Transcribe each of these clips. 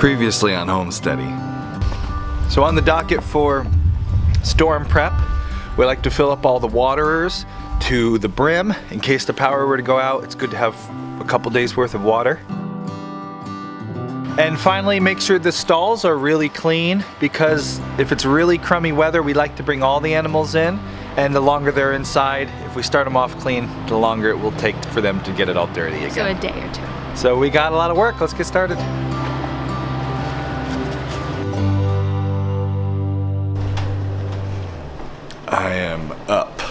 Previously on Homesteady. So on the docket for storm prep, we like to fill up all the waterers to the brim in case the power were to go out. It's good to have a couple days worth of water. And finally, make sure the stalls are really clean, because if it's really crummy weather, we like to bring all the animals in, and the longer they're inside, if we start them off clean, the longer it will take for them to get it all dirty again. So a day or two. So we got a lot of work. Let's get started. I am up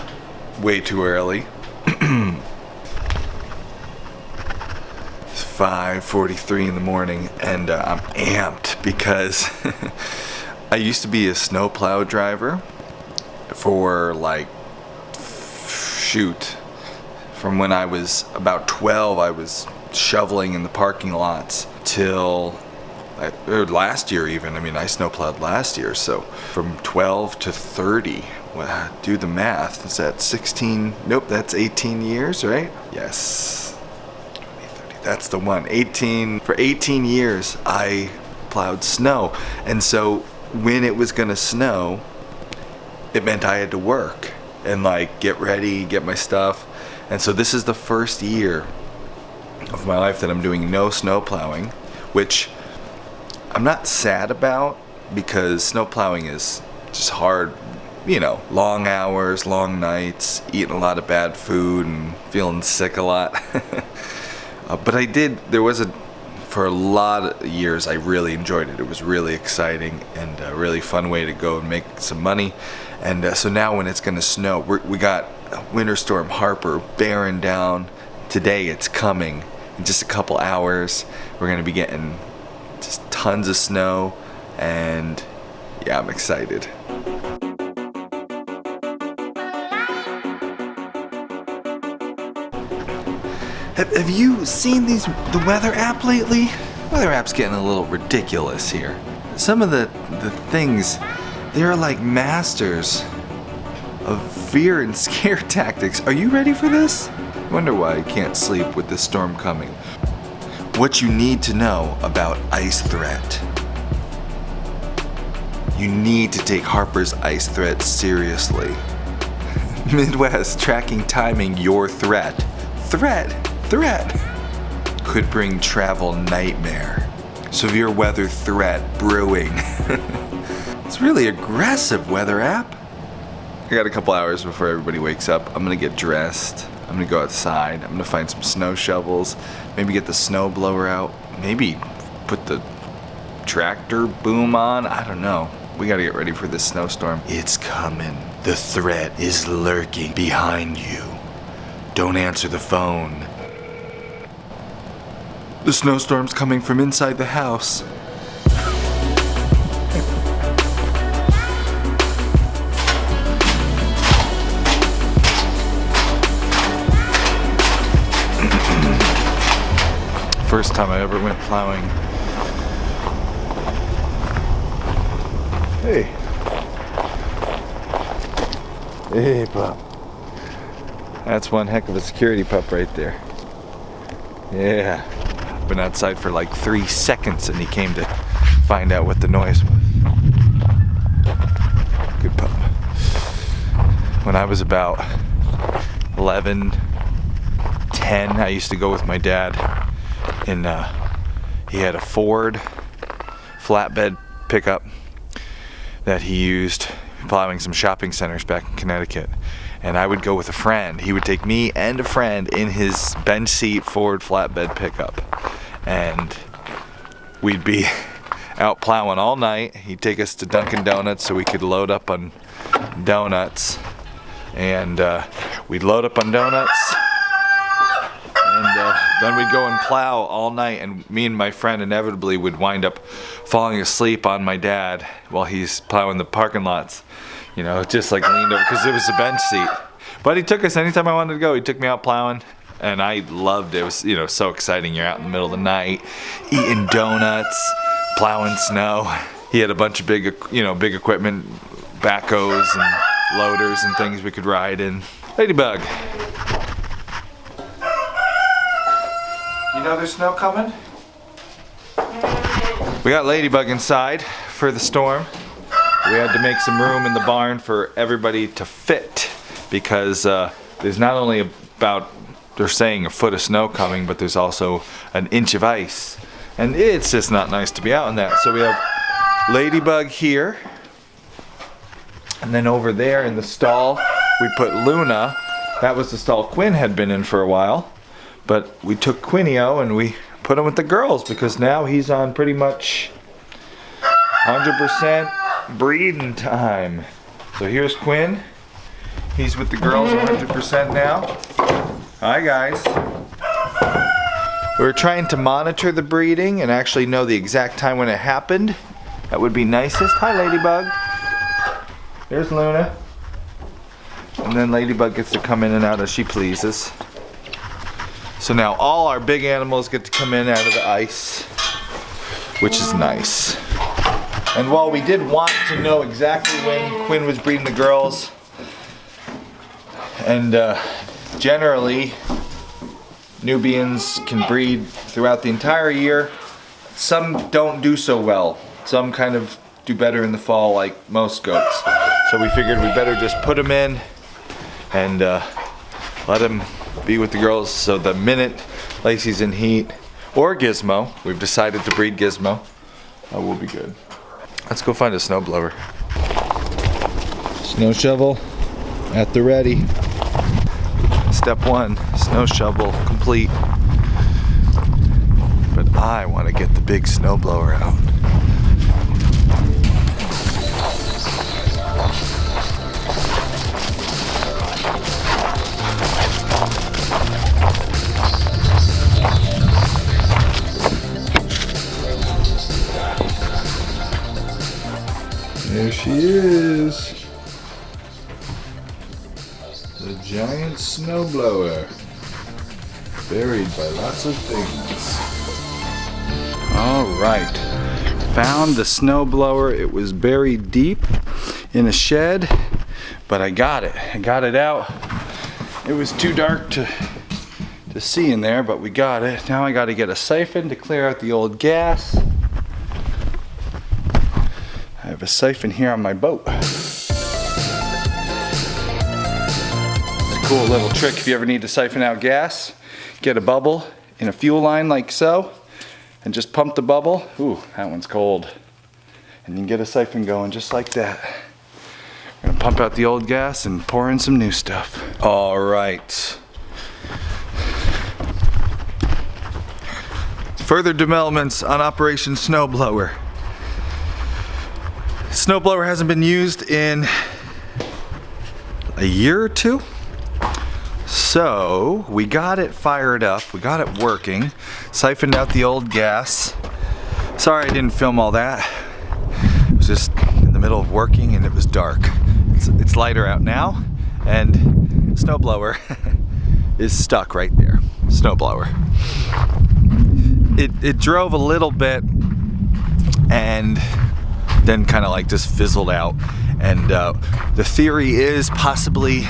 way too early. It's 5:43 in the morning, and I'm amped because I used to be a snowplow driver for from when I was about 12. I was shoveling in the parking lots till last year even. I mean, I snowplowed last year, so from 12 to 30. Well, do the math. Is that 16? Nope, that's 18 years, right? Yes. 20, 30. That's the one. 18. For 18 years, I plowed snow. And so when it was gonna snow, it meant I had to work and get ready, get my stuff. And so this is the first year of my life that I'm doing no snow plowing, which I'm not sad about, because snow plowing is just hard. You know, long hours, long nights, eating a lot of bad food and feeling sick a lot. But for a lot of years, I really enjoyed it. It was really exciting and a really fun way to go and make some money. And so now when it's gonna snow, we got Winter Storm Harper bearing down. Today it's coming. In just a couple hours, we're gonna be getting just tons of snow, and yeah, I'm excited. Have you seen the weather app lately? Weather app's getting a little ridiculous here. Some of the things, they're like masters of fear and scare tactics. Are you ready for this? I wonder why I can't sleep with this storm coming. What you need to know about ice threat. You need to take Harper's ice threat seriously. Midwest tracking timing your threat. Threat could bring travel nightmare. Severe weather threat brewing. It's really aggressive, weather app. I got a couple hours before everybody wakes up. I'm gonna get dressed. I'm gonna go outside. I'm gonna find some snow shovels. Maybe get the snowblower out. Maybe put the tractor boom on. I don't know. We gotta get ready for this snowstorm. It's coming. The threat is lurking behind you. Don't answer the phone. The snowstorm's coming from inside the house. First time I ever went plowing. Hey. Hey, pup. That's one heck of a security pup right there. Yeah. Been outside for 3 seconds and he came to find out what the noise was. Good pup. When I was about 11, 10, I used to go with my dad, and he had a Ford flatbed pickup that he used plowing some shopping centers back in Connecticut. And I would go with a friend. He would take me and a friend in his bench seat Ford flatbed pickup. And we'd be out plowing all night. He'd take us to Dunkin' Donuts so we could load up on donuts. And we'd load up on donuts. And then we'd go and plow all night. And me and my friend inevitably would wind up falling asleep on my dad while he's plowing the parking lots. You know, just leaned over, because it was a bench seat. But he took us anytime I wanted to go. He took me out plowing, and I loved it. It was, so exciting. You're out in the middle of the night, eating donuts, plowing snow. He had a bunch of big equipment, backhoes and loaders and things we could ride in. Ladybug. You know there's snow coming? We got Ladybug inside for the storm. We had to make some room in the barn for everybody to fit because there's not only about, they're saying, a foot of snow coming, but there's also an inch of ice. And it's just not nice to be out in that. So we have Ladybug here. And then over there in the stall, we put Luna. That was the stall Quinn had been in for a while. But we took Quinio and we put him with the girls because now he's on pretty much 100% breeding time. So here's Quinn. He's with the girls 100% now. Hi guys. We're trying to monitor the breeding and actually know the exact time when it happened. That would be nicest. Hi Ladybug. There's Luna. And then Ladybug gets to come in and out as she pleases. So now all our big animals get to come in out of the ice, which is nice. And while we did want to know exactly when Quinn was breeding the girls, and generally Nubians can breed throughout the entire year, some don't do so well. Some kind of do better in the fall like most goats. So we figured we better just put them in and let them be with the girls, so the minute Lacey's in heat, or Gizmo, we've decided to breed Gizmo, we'll be good. Let's go find a snowblower. Snow shovel at the ready. Step one, snow shovel complete. But I want to get the big snowblower out. There she is. The giant snowblower. Buried by lots of things. Alright. Found the snowblower. It was buried deep in a shed, but I got it. I got it out. It was too dark to see in there, but we got it. Now I got to get a siphon to clear out the old gas. I have a siphon here on my boat. It's a cool little trick if you ever need to siphon out gas. Get a bubble in a fuel line like so, and just pump the bubble. Ooh, that one's cold. And you can get a siphon going just like that. We're gonna pump out the old gas and pour in some new stuff. All right. Further developments on Operation Snowblower. Snowblower hasn't been used in a year or two. So we got it fired up, we got it working, siphoned out the old gas. Sorry I didn't film all that. It was just in the middle of working and it was dark. It's lighter out now, and the snowblower is stuck right there. Snowblower. It drove a little bit and then kind of like just fizzled out. And the theory is possibly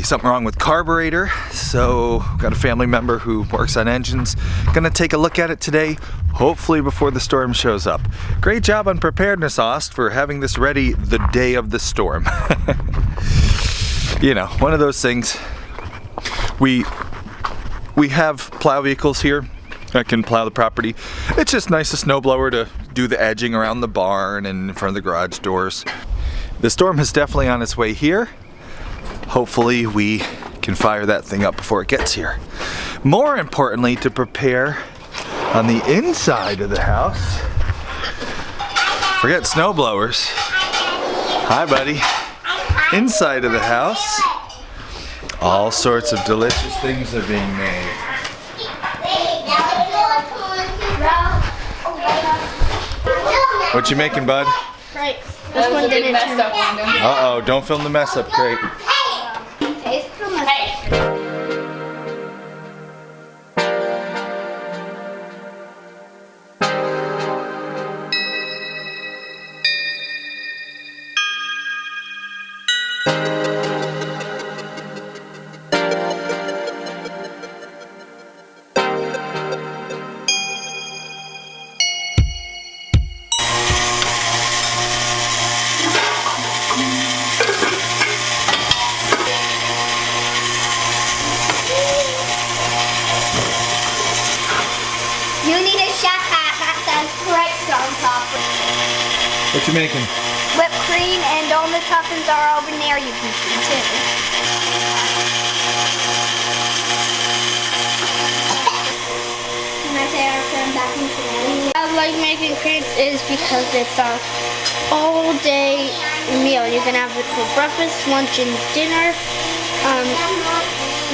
something wrong with carburetor. So got a family member who works on engines, gonna take a look at it today, hopefully before the storm shows up. Great job on preparedness, Ost, for having this ready the day of the storm. You know, one of those things. We have plow vehicles here that can plow the property. It's just nice, a snowblower to do the edging around the barn and in front of the garage doors. The storm is definitely on its way here. Hopefully we can fire that thing up before it gets here. More importantly, to prepare on the inside of the house. Forget snowblowers. Hi, buddy. Inside of the house, all sorts of delicious things are being made. What you making, bud? Right. This one didn't turn up. Uh-oh, don't film the mess up crate. chef hat that says grapes on top. What you making? Whipped cream, and all the toppings are over there. You can see too. Can I say our friend back in today? I like making crepes is because it's a all-day meal. You can have it for breakfast, lunch, and dinner.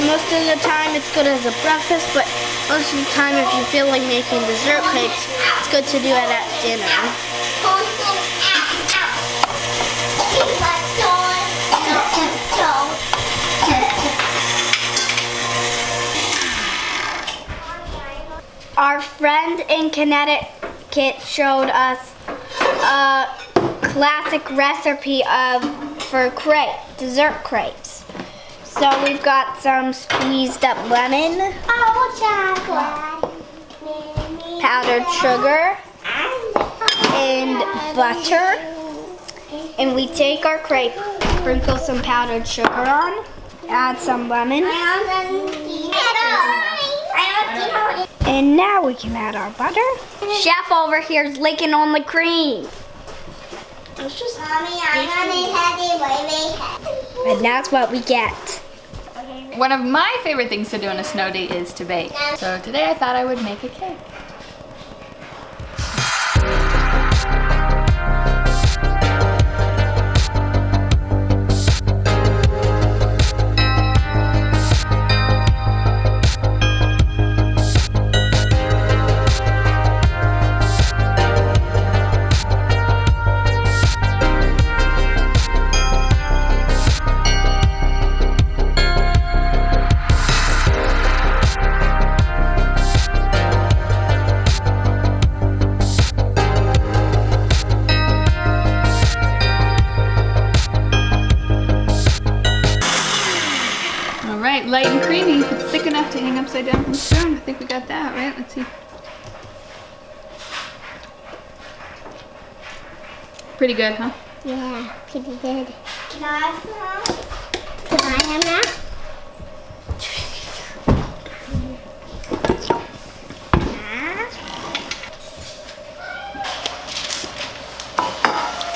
Most of the time it's good as a breakfast, but most of the time if you feel like making dessert crepes, it's good to do it at dinner. Our friend in Connecticut showed us a classic recipe for dessert crepes. So we've got some squeezed up lemon, powdered sugar, and butter. And we take our crepe, sprinkle some powdered sugar on, add some lemon. And now we can add our butter. Chef over here is licking on the cream. It's just and that's what we get. One of my favorite things to do on a snow day is to bake. So today I thought I would make a cake. Light and creamy. It's thick enough to hang upside down from the stone. I think we got that, right? Let's see. Pretty good, huh? Yeah, pretty good. Can I have some? Can I have that?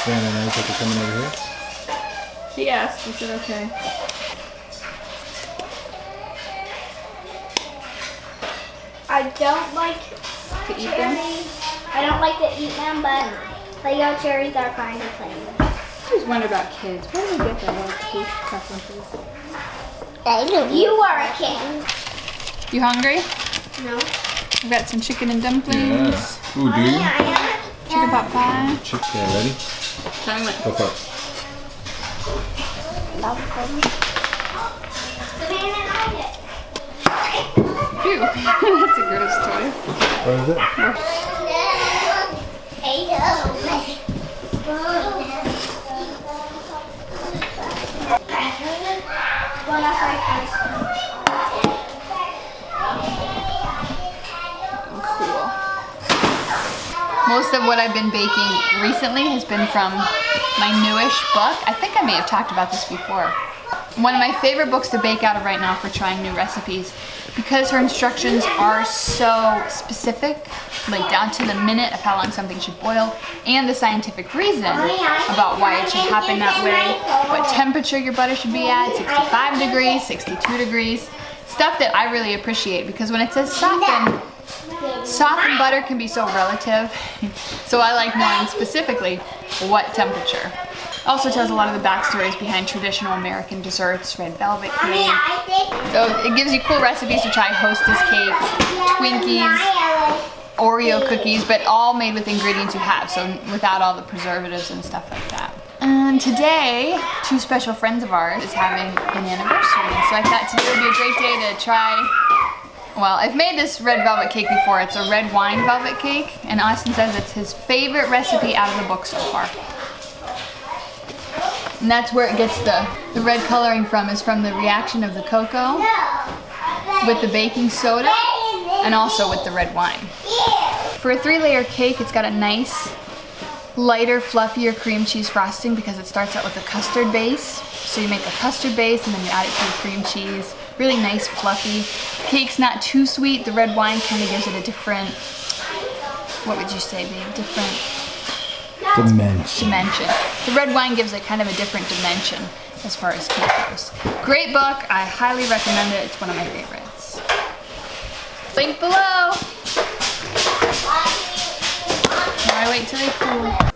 Santa knows that they're coming over here? She asked. Is it okay? I don't like To eat them? I don't like to eat them, but Lego cherries are kind of plain. I always wonder about kids. Where do they get their little taste preferences? You are a kid. You hungry? No. We've got some chicken and dumplings. Yeah. Ooh, dude. Chicken pot pie. Chicken, ready? Tell me what. Go for it. Phew. That's a gross toy. What is it? Cool. Most of what I've been baking recently has been from my newish book. I think I may have talked about this before. One of my favorite books to bake out of right now for trying new recipes, because her instructions are so specific, like down to the minute of how long something should boil, and the scientific reason about why it should happen that way, what temperature your butter should be at, 65 degrees, 62 degrees, stuff that I really appreciate, because when it says soften butter can be so relative, so I like knowing specifically what temperature. Also tells a lot of the backstories behind traditional American desserts, red velvet cake. So it gives you cool recipes to try: Hostess cakes, Twinkies, Oreo cookies, but all made with ingredients you have, so without all the preservatives and stuff like that. And today, two special friends of ours is having an anniversary, so I thought today would be a great day to try. Well, I've made this red velvet cake before. It's a red wine velvet cake, and Austin says it's his favorite recipe out of the book so far. And that's where it gets the red coloring from, is from the reaction of the cocoa with the baking soda and also with the red wine. For a 3-layer cake, it's got a nice, lighter, fluffier cream cheese frosting because it starts out with a custard base. So you make a custard base and then you add it to the cream cheese. Really nice, fluffy. Cake's not too sweet. The red wine kind of gives it a different what would you say, babe? Different Dimension. The red wine gives it kind of a different dimension as far as cake goes. Great book. I highly recommend it. It's one of my favorites. Link below. Now I wait till they cool.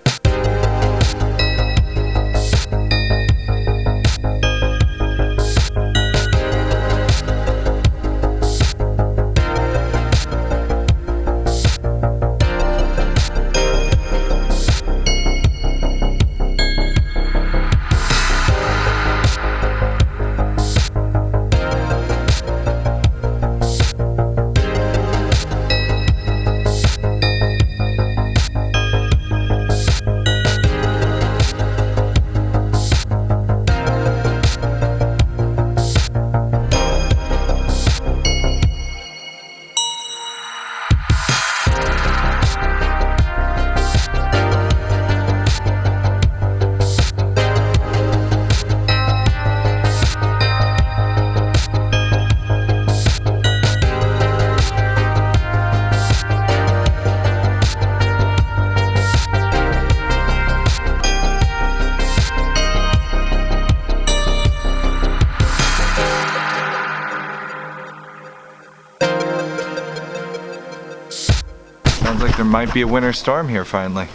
Sounds like there might be a winter storm here finally.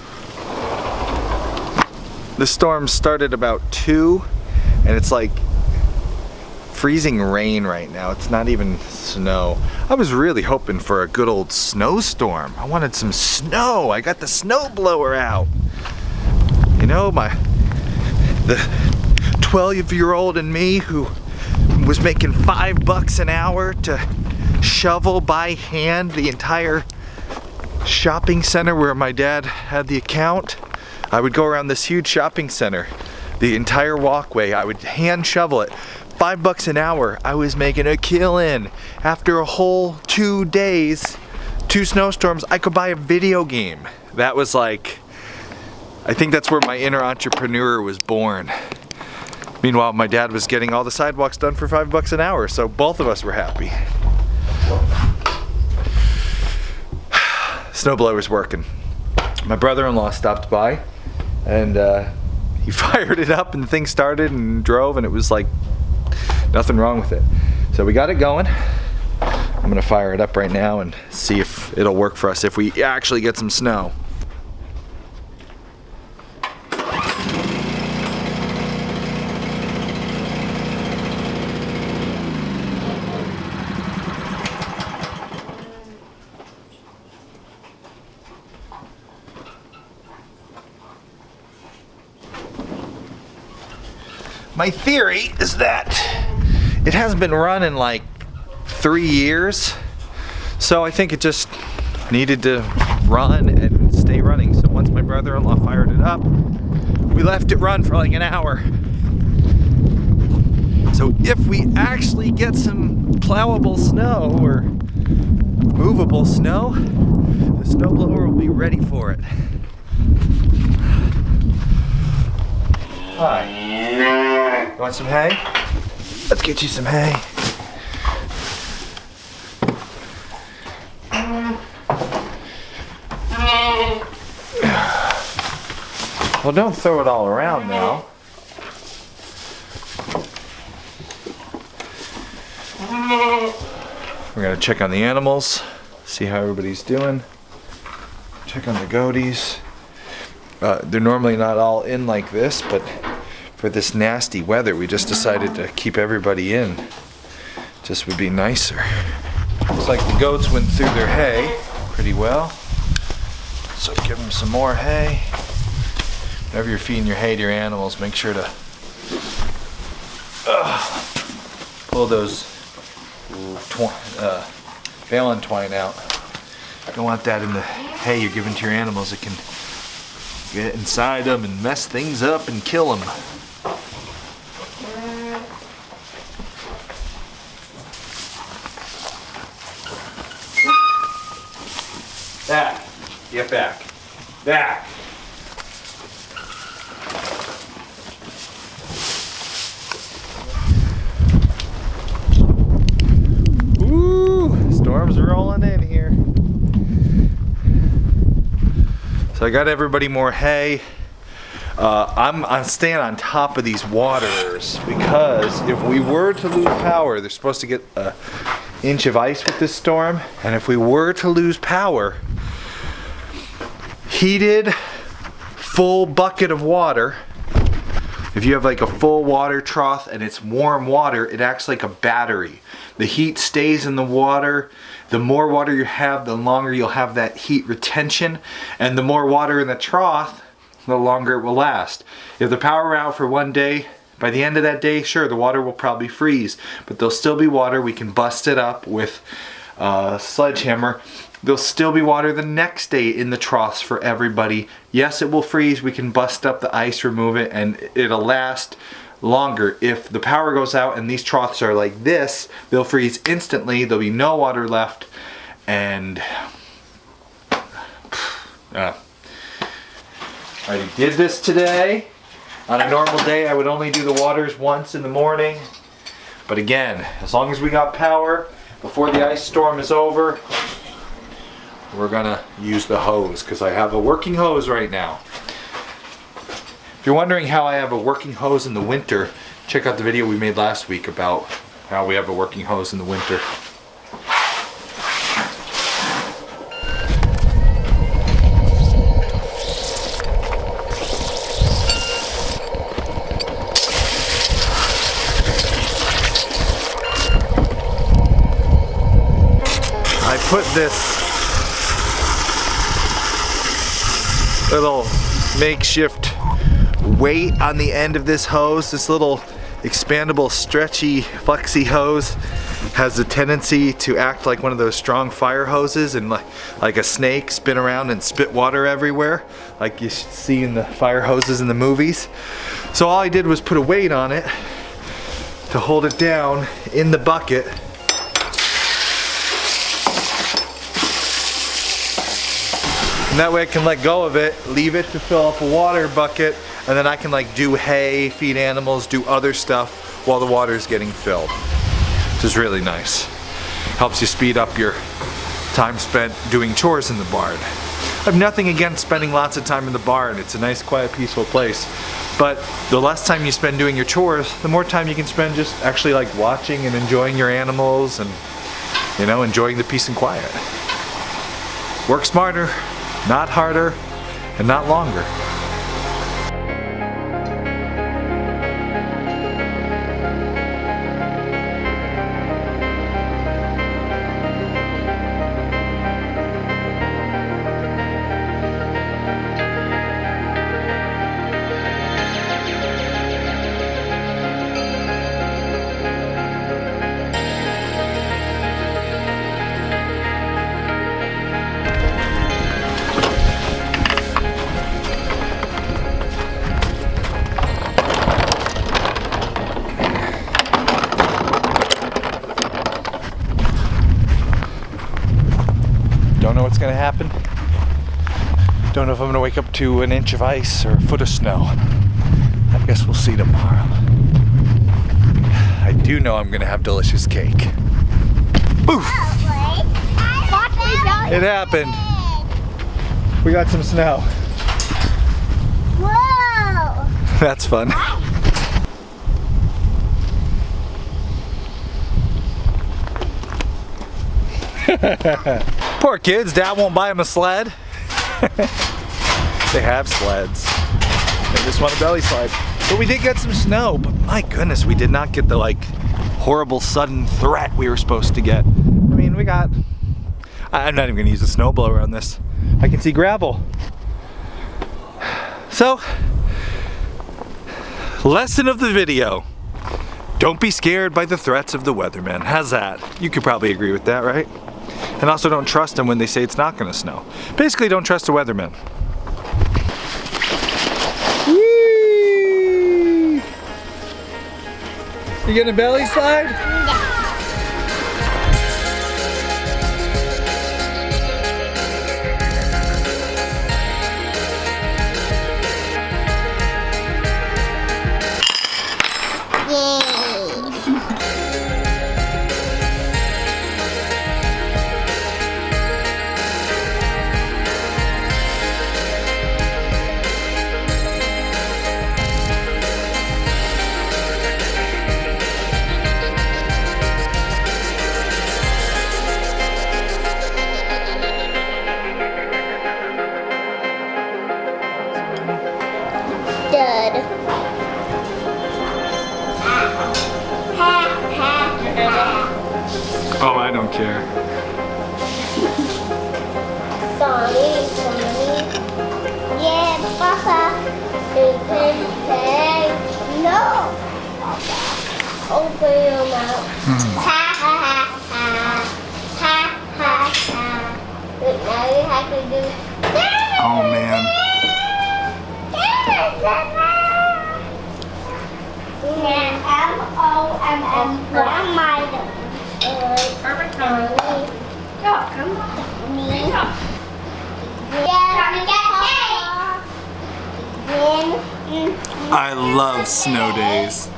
The storm started about 2 and it's like freezing rain right now. It's not even snow. I was really hoping for a good old snowstorm. I wanted some snow. I got the snowblower out. You know, the 12-year-old and me who was making $5 an hour to shovel by hand the entire shopping center where my dad had the account. I would go around this huge shopping center, the entire walkway. I would hand shovel it. $5 an hour. I was making a killing. After a whole 2 days, 2 snowstorms, I could buy a video game. That was like, I think that's where my inner entrepreneur was born. Meanwhile, my dad was getting all the sidewalks done for $5 an hour, so both of us were happy. Snowblower's working. My brother-in-law stopped by and he fired it up and the thing started and drove and it was like nothing wrong with it. So we got it going. I'm gonna fire it up right now and see if it'll work for us if we actually get some snow. My theory is that it hasn't been run in like 3 years, so I think it just needed to run and stay running. So once my brother-in-law fired it up, we left it run for like an hour. So if we actually get some plowable snow or movable snow, the snowblower will be ready for it. Hi. You want some hay? Let's get you some hay. Well, don't throw it all around now. We're gonna check on the animals, see how everybody's doing. Check on the goaties. They're normally not all in like this, but for this nasty weather, we just decided to keep everybody in. Just would be nicer. Looks like the goats went through their hay pretty well. So give them some more hay. Whenever you're feeding your hay to your animals, make sure to pull those baling twine out. You don't want that in the hay you're giving to your animals. It can get inside them and mess things up and kill them. Back. Get back. Back. Ooh, storm's rolling in here. So I got everybody more hay. I'm staying on top of these waters because if we were to lose power, they're supposed to get an inch of ice with this storm, and if we were to lose power, heated full bucket of water, if you have like a full water trough and it's warm water, it acts like a battery. The heat stays in the water. The more water you have, the longer you'll have that heat retention, and the more water in the trough, the longer it will last. If the power out for one day, by the end of that day, sure, the water will probably freeze, but there'll still be water. We can bust it up with a sledgehammer. There'll still be water the next day in the troughs for everybody. Yes, it will freeze. We can bust up the ice, remove it, and it'll last longer. If the power goes out and these troughs are like this, they'll freeze instantly. There'll be no water left, and I did this today. On a normal day, I would only do the waters once in the morning. But again, as long as we got power before the ice storm is over, we're gonna use the hose because I have a working hose right now. If you're wondering how I have a working hose in the winter, check out the video we made last week about how we have a working hose in the winter. I put this little makeshift weight on the end of this hose. This little expandable, stretchy, flexy hose has a tendency to act like one of those strong fire hoses and like a snake spin around and spit water everywhere, like you see in the fire hoses in the movies. So all I did was put a weight on it to hold it down in the bucket. And that way I can let go of it, leave it to fill up a water bucket, and then I can like do hay, feed animals, do other stuff while the water is getting filled. Which is really nice. Helps you speed up your time spent doing chores in the barn. I have nothing against spending lots of time in the barn. It's a nice, quiet, peaceful place. But the less time you spend doing your chores, the more time you can spend just actually like watching and enjoying your animals and, you know, enjoying the peace and quiet. Work smarter, not harder, and not longer. Don't know what's gonna happen. Don't know if I'm gonna wake up to an inch of ice or a foot of snow. I guess we'll see tomorrow. I do know I'm gonna have delicious cake. Oof! It happened. We got some snow. Whoa! That's fun. Poor kids, Dad won't buy them a sled. They have sleds. They just want a belly slide. But we did get some snow, but my goodness, we did not get the like horrible sudden threat we were supposed to get. I mean, we got, I'm not even gonna use a snowblower on this. I can see gravel. So, lesson of the video. Don't be scared by the threats of the weatherman. How's that? You could probably agree with that, right? And also don't trust them when they say it's not gonna snow. Basically, don't trust the weatherman. Whee! You getting a belly slide? good. Oh, I don't care. Sorry. Yeah, Papa. No. Open your mouth. Ha ha ha ha. Ha ha ha. But now you have to do. Oh man. M-O-M-M. What am I doing? Come I love snow days.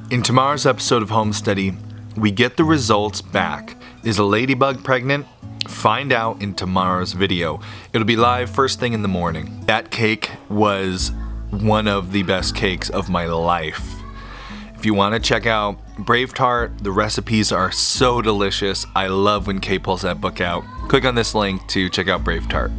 In tomorrow's episode of Homesteady, we get the results back. Is a ladybug pregnant? Find out in tomorrow's video. It'll be live first thing in the morning. That cake was one of the best cakes of my life. If you want to check out Brave Tart, the recipes are so delicious. I love when Kay pulls that book out. Click on this link to check out Brave Tart.